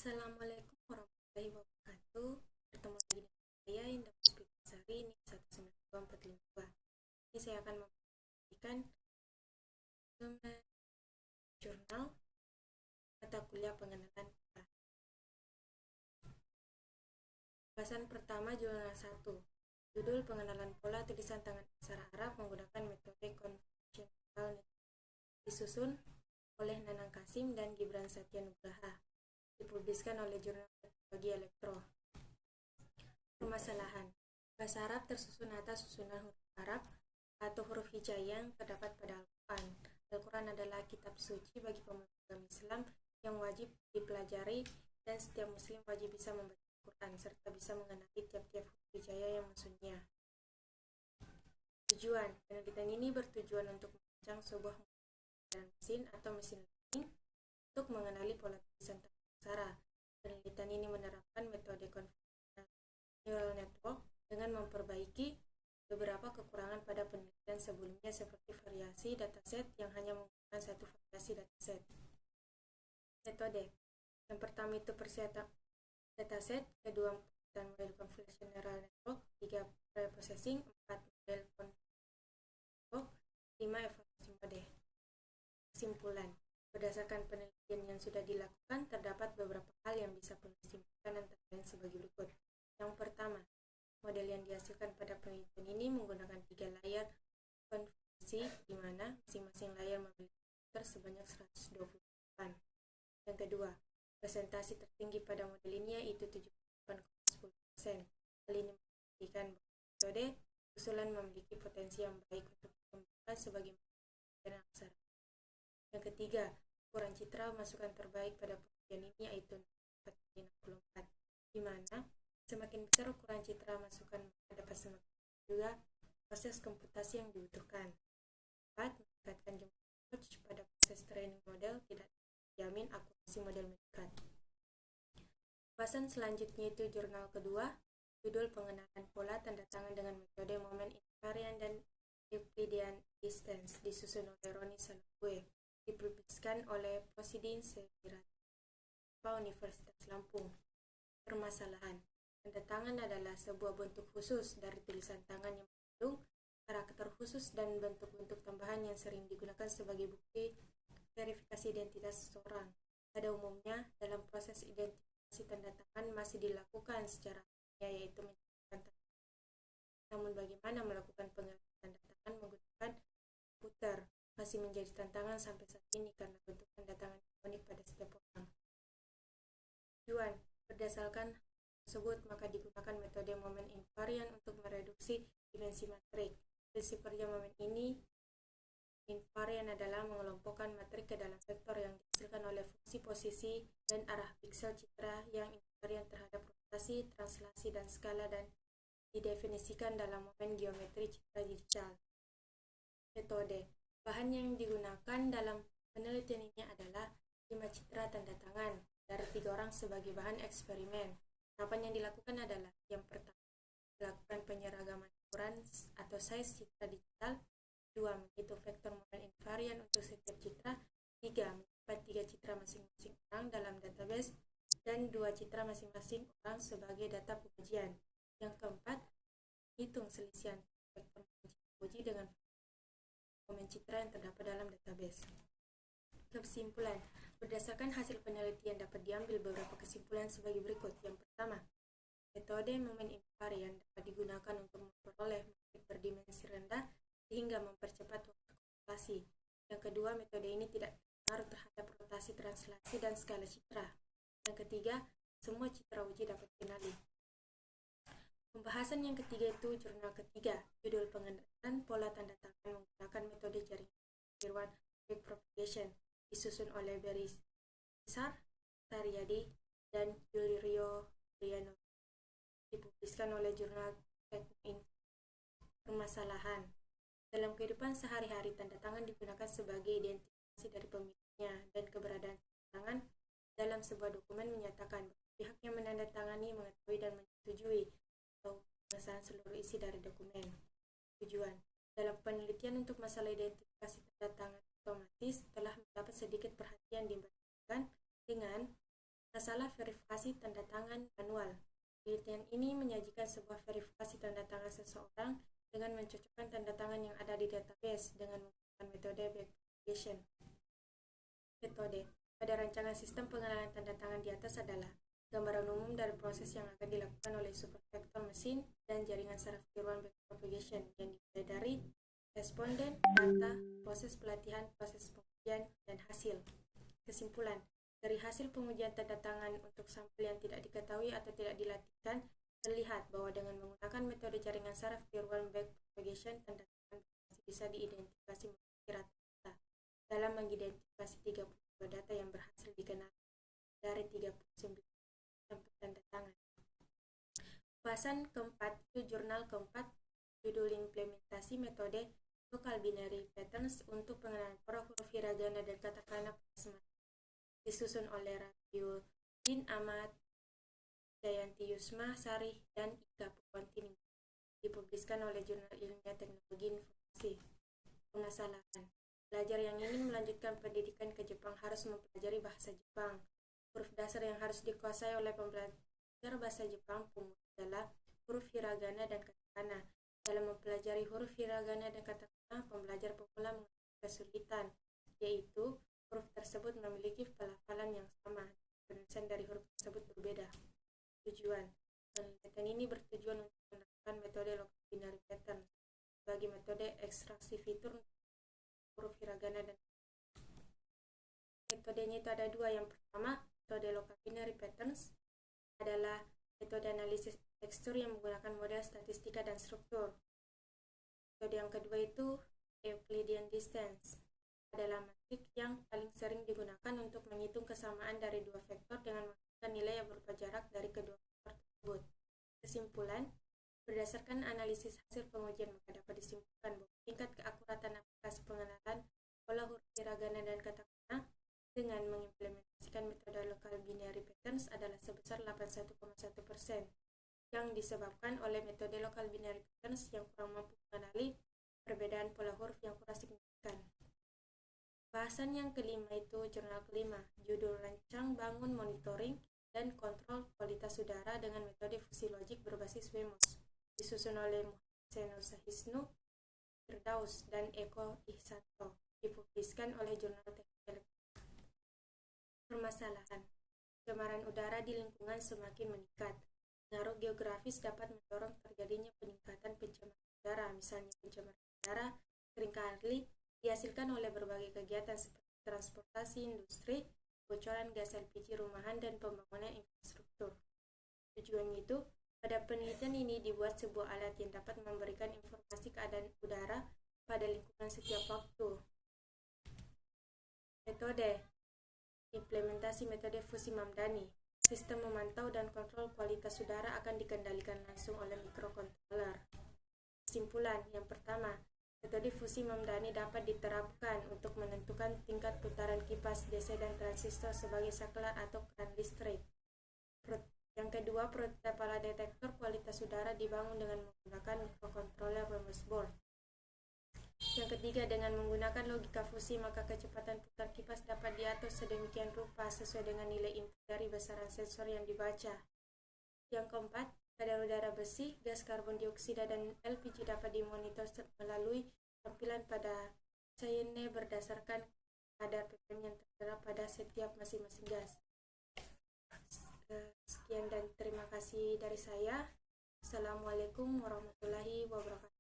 Assalamualaikum warahmatullahi wabarakatuh. Bertemu lagi dengan saya Indah Puspitasari NIM 19245. Ini saya akan membagikan jurnal mata kuliah pengenalan pola. Bahasan pertama jurnal 1. Judul pengenalan pola tulisan tangan aksara Arab menggunakan metode konvensional. Disusun oleh Nanang Kasim dan Gibran Satya Nugraha. Dipubliskan oleh Jurnal Teknologi Elektro. Permasalahan. Bahasa Arab tersusun atas susunan huruf Arab atau huruf hijaiyah yang terdapat pada Al-Quran. Al-Quran adalah kitab suci bagi pemeluk agama Islam yang wajib dipelajari dan setiap muslim wajib bisa membaca Al-Quran serta bisa mengenali tiap-tiap huruf hijaiyah yang maksudnya. Tujuan. Penelitian ini bertujuan untuk merancang sebuah mesin atau mesin learning untuk mengenali pola tulisan aksara. Penelitian ini menerapkan metode konvensional neural network dengan memperbaiki beberapa kekurangan pada penelitian sebelumnya seperti variasi dataset yang hanya menggunakan satu variasi dataset. Metode yang pertama itu persiapan dataset, kedua penggunaan model convolutional neural network, 3 preprocessing, 4 model network, 5 evaluasi mode. Kesimpulan. Berdasarkan penelitian yang sudah dilakukan, terdapat beberapa hal yang bisa penulis simpulkan antara lain sebagai berikut. Yang pertama, model yang dihasilkan pada penelitian ini menggunakan 3 layar konvolusi di mana masing-masing layar memiliki parameter sebanyak 128. Yang kedua, presentasi tertinggi pada model ini yaitu 78,10%. Hal ini membuktikan bahwa metode usulan memiliki potensi yang baik untuk dikembangkan sebagai metode aksara. Yang ketiga, ukuran citra masukan terbaik pada penelitian ini yaitu 4/64, di mana semakin besar ukuran citra masukan dapat semakin juga proses komputasi yang dibutuhkan. 4. Meningkatkan jumlah approach pada proses training model tidak dijamin akurasi model meningkat. Bahasan selanjutnya itu jurnal kedua, judul pengenalan pola tanda tangan dengan metode moment invariant dan Euclidean distance, disusun oleh Roni Salahwe. Dipublikasikan oleh Proceeding Sekirata Universitas Lampung. Permasalahan. Tanda tangan adalah sebuah bentuk khusus dari tulisan tangan yang mengandung karakter khusus dan bentuk-bentuk tambahan yang sering digunakan sebagai bukti verifikasi identitas seseorang. Pada umumnya, dalam proses identifikasi tanda tangan masih dilakukan secara alamiah, yaitu menciptakan tanda tangan. Namun bagaimana melakukan pengenalan tanda tangan menggunakan komputer masih menjadi tantangan sampai saat ini karena bentuk tanda tangan unik pada setiap orang. Tujuan. Berdasarkan tersebut, maka digunakan metode moment invariant untuk mereduksi dimensi matrik. Prinsip kerja moment ini invariant adalah mengelompokkan matrik ke dalam vektor yang dihasilkan oleh fungsi posisi dan arah piksel citra yang invariant terhadap rotasi, translasi, dan skala dan didefinisikan dalam momen geometri citra digital. Metode. Bahan yang digunakan dalam penelitian ini adalah 5 citra tanda tangan dari 3 orang sebagai bahan eksperimen. Tahapan yang dilakukan adalah yang pertama, melakukan penyeragaman ukuran atau size citra digital. 2. Menghitung vektor moment invariant untuk setiap citra. 3. Menyimpan 3 citra masing-masing orang dalam database dan 2 citra masing-masing orang sebagai data pengujian. Yang keempat, hitung selisihan vektor uji dengan momen citra yang terdapat dalam database. Kesimpulan. Berdasarkan hasil penelitian dapat diambil beberapa kesimpulan sebagai berikut. Yang pertama, metode moment invariant dapat digunakan untuk memperoleh matrik berdimensi rendah sehingga mempercepat waktu komputasi. Yang kedua, metode ini tidak berpengaruh terhadap rotasi, translasi, dan skala citra. Yang ketiga, semua citra uji dapat dikenali. Pembahasan yang ketiga itu jurnal ketiga, judul pengenalan pola tanda tangan menggunakan metode jaringan Kirwan Backpropagation, disusun oleh Berisar Taryadi dan Julio Riano. Dipublikasikan oleh Jurnal Teknik. Permasalahan. Dalam kehidupan sehari-hari, tanda tangan digunakan sebagai identifikasi dari pemiliknya dan keberadaan tanda tangan dalam sebuah dokumen menyatakan bahwa pihak yang menandatangani mengetahui dan menyetujui atau pengesahan seluruh isi dari dokumen. Tujuan. Dalam penelitian untuk masalah identifikasi tanda tangan otomatis telah mendapat sedikit perhatian dibandingkan dengan Masalah verifikasi tanda tangan manual. Penelitian ini menyajikan sebuah verifikasi tanda tangan seseorang dengan mencocokkan tanda tangan yang ada di database dengan menggunakan metode backpropagation. Metode pada rancangan sistem pengenalan tanda tangan di atas adalah gambaran umum dari proses yang akan dilakukan oleh supervektor mesin dan jaringan saraf tiruan backpropagation yang dimulai dari responden, data, proses pelatihan, proses pengujian, dan hasil. Kesimpulan, dari hasil pengujian tanda tangan untuk sampel yang tidak diketahui atau tidak dilatihkan, terlihat bahwa dengan menggunakan metode jaringan saraf tiruan backpropagation, tanda tangan masih bisa diidentifikasi rata-rata dalam mengidentifikasi 32 data yang berhasil dikenal dari 39 sampel tanda tangan. Bahasan keempat itu jurnal keempat, judul implementasi metode local binary patterns untuk pengenalan pola huruf hiragana dan katakana pada semata, disusun oleh Rabiuddin Ahmad, Jayanti Yusma Sarih, dan Ika Purwantini, dipubliskan oleh Jurnal Ilmiah Teknologi Informasi. Permasalahan, pelajar yang ingin melanjutkan pendidikan ke Jepang harus mempelajari bahasa Jepang. Huruf dasar yang harus dikuasai oleh pembelajar bahasa Jepang pemula adalah huruf hiragana dan katakana. Dalam mempelajari huruf hiragana dan katakana, pembelajar pemula mengalami kesulitan, yaitu huruf tersebut memiliki pelafalan yang sama, penulisan dari huruf tersebut berbeda. Tujuan penelitian ini bertujuan untuk menerapkan metode local binary pattern sebagai metode ekstraksi fitur huruf hiragana dan metodenya itu ada dua. Yang pertama, metode local binary patterns adalah metode analisis tekstur yang menggunakan model statistika dan struktur. Metode yang kedua itu Euclidean distance, adalah metrik yang paling sering digunakan untuk menghitung kesamaan dari dua vektor dengan menggunakan nilai yang berupa jarak dari kedua vektor tersebut. Kesimpulan, berdasarkan analisis hasil pengujian maka dapat disimpulkan bahwa tingkat keakuratan aplikasi pengenalan pola huruf hiragana dan katakana dengan mengimplementasikan metode local binary patterns adalah sebesar 81,1%, yang disebabkan oleh metode local binary patterns yang kurang mampu mengenali perbedaan pola huruf yang kurang signifikan. Bahasan yang kelima itu jurnal kelima, judul Rancang Bangun Monitoring dan Kontrol Kualitas Udara dengan Metode Fusi Logik Berbasis WMOS, disusun oleh Muhsin Sahisnu, Firdaus, dan Eko Ihsanto, dipubliskan oleh Jurnal Teknik Elektronik. Permasalahan, pencemaran udara di lingkungan semakin meningkat. Pengaruh geografis dapat mendorong terjadinya peningkatan pencemaran udara, misalnya pencemaran udara seringkali dihasilkan oleh berbagai kegiatan seperti transportasi, industri, bocoran gas LPG rumahan, dan pembangunan infrastruktur. Tujuannya itu, pada penelitian ini dibuat sebuah alat yang dapat memberikan informasi keadaan udara pada lingkungan setiap waktu. Metode implementasi metode fusi Mamdani. Sistem memantau dan kontrol kualitas udara akan dikendalikan langsung oleh mikrokontroller. Kesimpulan, yang pertama, metode fusi Mamdani dapat diterapkan untuk menentukan tingkat putaran kipas DC dan transistor sebagai saklar atau keran listrik. Yang kedua, prototipe alat detektor kualitas udara dibangun dengan menggunakan mikrokontroller WMOS board. Yang ketiga, dengan menggunakan logika fusi, maka kecepatan putar kipas dapat diatur sedemikian rupa sesuai dengan nilai input dari besaran sensor yang dibaca. Yang keempat, kadar udara bersih, gas karbon dioksida, dan LPG dapat dimonitor melalui tampilan pada Cayenne berdasarkan kadar ppm yang tertera pada setiap masing-masing gas. Sekian dan terima kasih dari saya. Assalamualaikum warahmatullahi wabarakatuh.